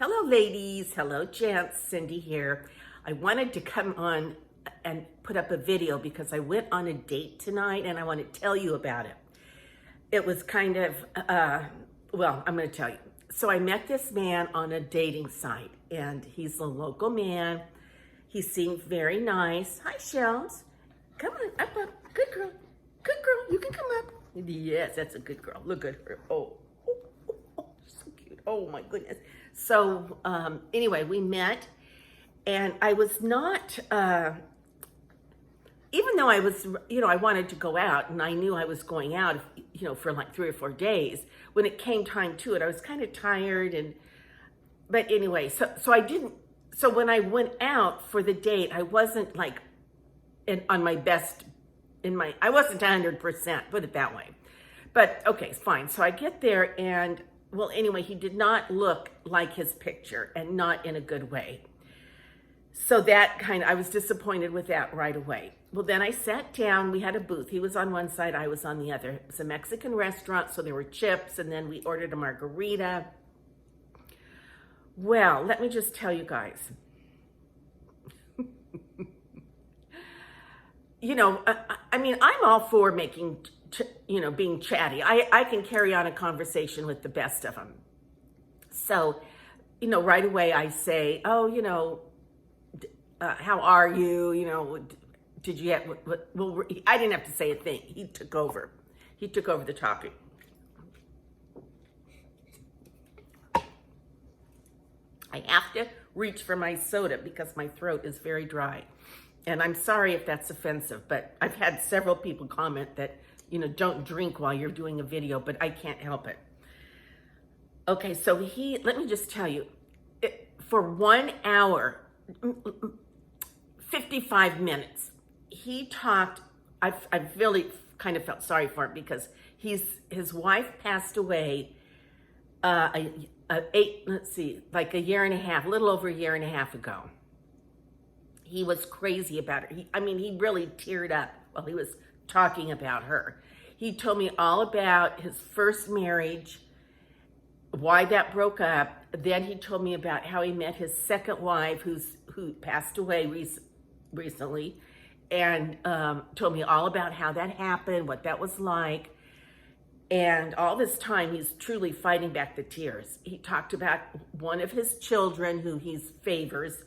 Hello, ladies. Hello, gents. Cindy here. I wanted to come on and put up a video because I went on a date tonight and I want to tell you about it. It was kind of, I'm going to tell you. So I met this man on a dating site and he's a local man. He seemed very nice. Hi, Shells. Come on, up. Good girl. Good girl. You can come up. Yes, that's a good girl. Look at her. Oh, so cute. Oh, my goodness. So anyway, we met and I was not, even though I was, I wanted to go out and I knew I was going out, for like 3 or 4 days. When it came time to it, I was kind of tired but anyway, so when I went out for the date, I wasn't like on my best, I wasn't 100%, put it that way. But okay, fine. So I get there and well, anyway, he did not look like his picture and not in a good way. So I was disappointed with that right away. Well, then I sat down, we had a booth. He was on one side, I was on the other. It was a Mexican restaurant, so there were chips, and then we ordered a margarita. Well, let me just tell you guys. I'm all for being chatty. I can carry on a conversation with the best of them. So, right away I say, how are you? Did you have, well, I didn't have to say a thing. He took over the topic. I have to reach for my soda because my throat is very dry. And I'm sorry if that's offensive, but I've had several people comment that, don't drink while you're doing a video, but I can't help it. Okay, so let me just tell you, for 1 hour, 55 minutes, he talked, I really kind of felt sorry for him because his wife passed away like a year and a half, a little over a year and a half ago. He was crazy about her. He really teared up while he was talking about her. He told me all about his first marriage, why that broke up. Then he told me about how he met his second wife who passed away recently, and told me all about how that happened, what that was like. And all this time, he's truly fighting back the tears. He talked about one of his children who he favors,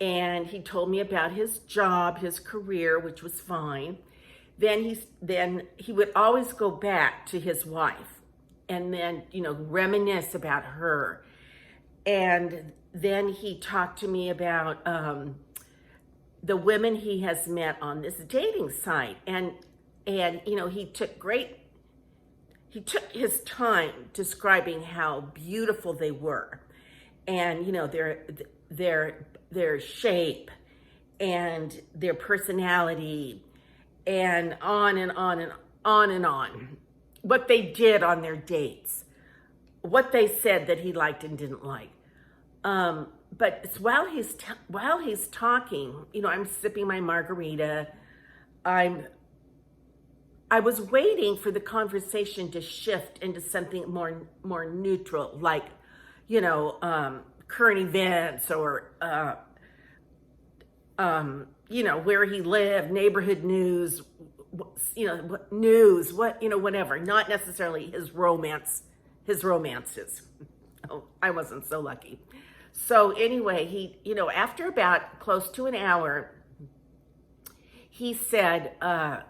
and he told me about his job, his career, which was fine. Then he would always go back to his wife and then, reminisce about her. And then he talked to me about the women he has met on this dating site. And he took his time describing how beautiful they were and, their shape and their personality and on and on and on and on. What they did on their dates, what they said that he liked and didn't like. But it's while he's talking, I'm sipping my margarita. I was waiting for the conversation to shift into something more neutral, like, current events or, where he lived, neighborhood news, whatever. Not necessarily his romances. Oh, I wasn't so lucky. So anyway, after about close to an hour, he said, after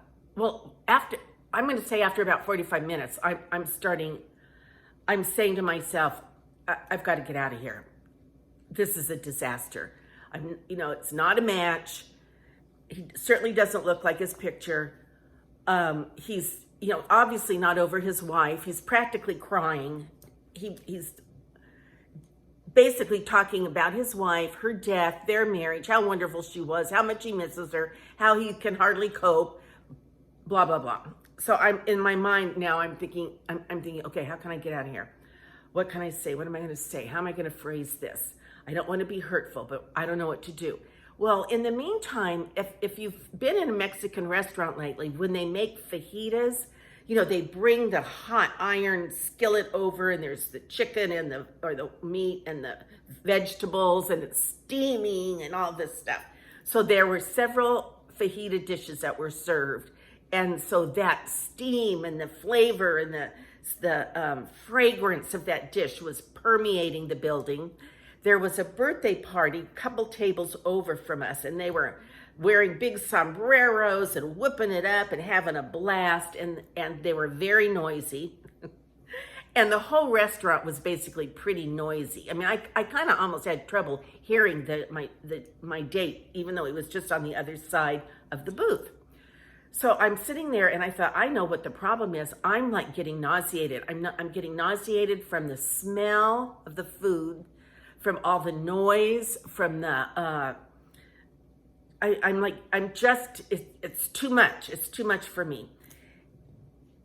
about 45 minutes, I'm saying to myself, I've got to get out of here. This is a disaster. It's not a match. He certainly doesn't look like his picture. He's, obviously not over his wife. He's practically crying. He's basically talking about his wife, her death, their marriage, how wonderful she was, how much he misses her, how he can hardly cope, blah, blah, blah. So I'm in my mind now, I'm thinking, okay, how can I get out of here? What can I say? What am I going to say? How am I going to phrase this? I don't want to be hurtful, but I don't know what to do. Well, in the meantime, if you've been in a Mexican restaurant lately, when they make fajitas, they bring the hot iron skillet over, and there's the chicken and the meat and the vegetables, and it's steaming and all this stuff. So there were several fajita dishes that were served. And so that steam and the flavor and the fragrance of that dish was permeating the building. There was a birthday party a couple tables over from us, and they were wearing big sombreros and whooping it up and having a blast, and they were very noisy. And the whole restaurant was basically pretty noisy. I mean, I kind of almost had trouble hearing my date, even though it was just on the other side of the booth. So I'm sitting there, and I thought, I know what the problem is. I'm like getting nauseated. I'm getting nauseated from the smell of the food, from all the noise, from the it's too much. It's too much for me.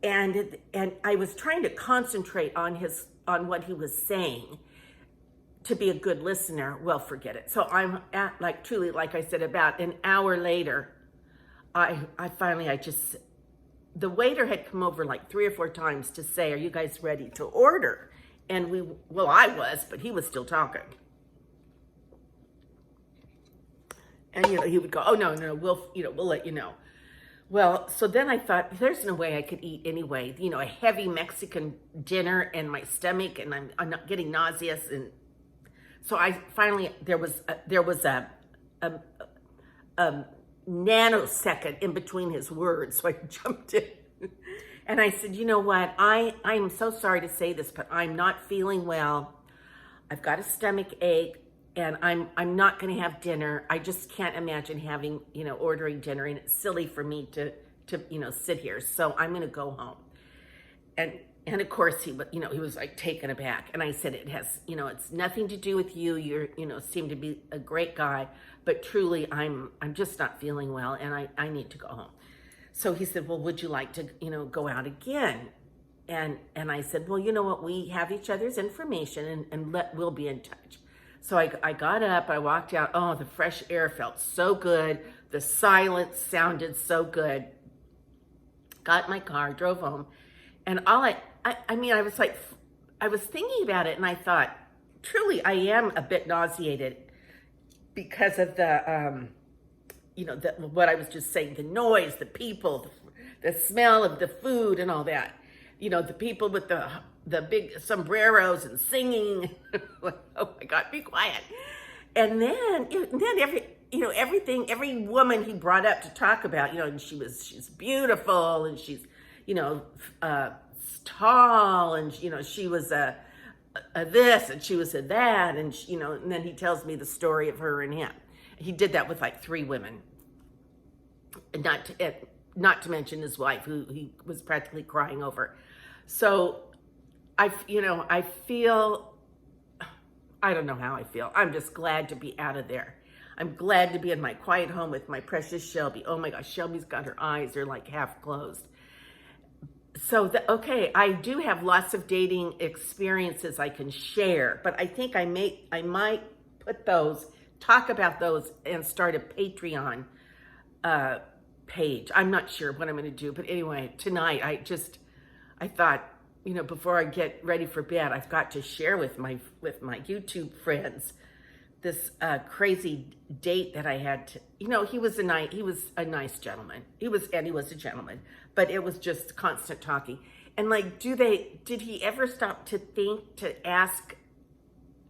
And I was trying to concentrate on what he was saying to be a good listener. Well, forget it. So I'm at, truly, like I said, about an hour later, the waiter had come over like 3 or 4 times to say, "Are you guys ready to order?" And I was, but he was still talking. And, he would go, "Oh, no, we'll let you know." Well, so then I thought, there's no way I could eat anyway. A heavy Mexican dinner and my stomach, and I'm not getting nauseous. And so I finally, there was a nanosecond in between his words. So I jumped in and I said, "You know what? I'm so sorry to say this, but I'm not feeling well. I've got a stomach ache. And I'm not going to have dinner. I just can't imagine having, ordering dinner, and it's silly for me to sit here. So I'm going to go home." And of course he was like taken aback. And I said, "It has, it's nothing to do with you. You're, seem to be a great guy, but truly I'm just not feeling well, and I need to go home." So he said, "Well, would you like to, go out again?" And I said, "Well, you know what? We have each other's information, and we'll be in touch." So I got up, I walked out. Oh, the fresh air felt so good. The silence sounded so good. Got in my car, drove home. And I was thinking about it, and I thought, truly, I am a bit nauseated because of what I was just saying, the noise, the people, the smell of the food and all that. The people with the big sombreros and singing. Oh my God, be quiet. And then every woman he brought up to talk about, and she's beautiful, and she's, tall, and, she was a this, and she was a that, and, and then he tells me the story of her and him. He did that with like 3 women. And not to mention his wife, who he was practically crying over. So I feel, I don't know how I feel. I'm just glad to be out of there. I'm glad to be in my quiet home with my precious Shelby. Oh my gosh, Shelby's got her eyes, they're like half closed. So, I do have lots of dating experiences I can share, but I think I might talk about those and start a Patreon page. I'm not sure what I'm going to do, but anyway, tonight I thought, before I get ready for bed, I've got to share with my YouTube friends this crazy date that I had. He was a nice gentleman. He was a gentleman, but it was just constant talking. And did he ever stop to think, to ask,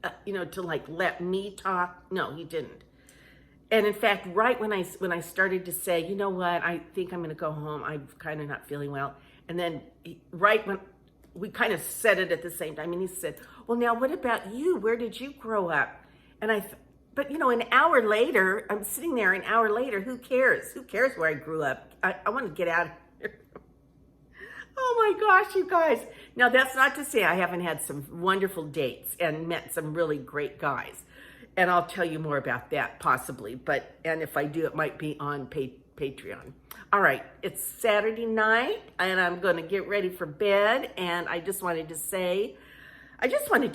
to let me talk? No, he didn't. And in fact, right when I started to say, "You know what, I think I'm going to go home. I'm kind of not feeling well." And then right when we kind of said it at the same time, and he said, "Well, now what about you? Where did you grow up?" And but an hour later, I'm sitting there. An hour later, who cares? Who cares where I grew up? I want to get out of here. Oh my gosh, you guys. Now that's not to say I haven't had some wonderful dates and met some really great guys. And I'll tell you more about that possibly. And if I do, it might be on Patreon. All right, it's Saturday night, and I'm going to get ready for bed. And I just wanted to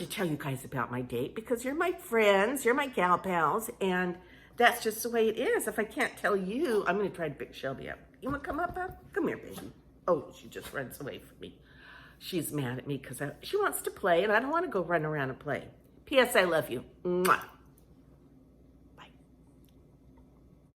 tell you guys about my date, because you're my friends, you're my gal pals, and that's just the way it is. If I can't tell you, I'm going to try to pick Shelby up. You want to come up, Bub? Come here, baby. Oh, she just runs away from me. She's mad at me because she wants to play and I don't want to go run around and play. P.S. I love you. Mwah.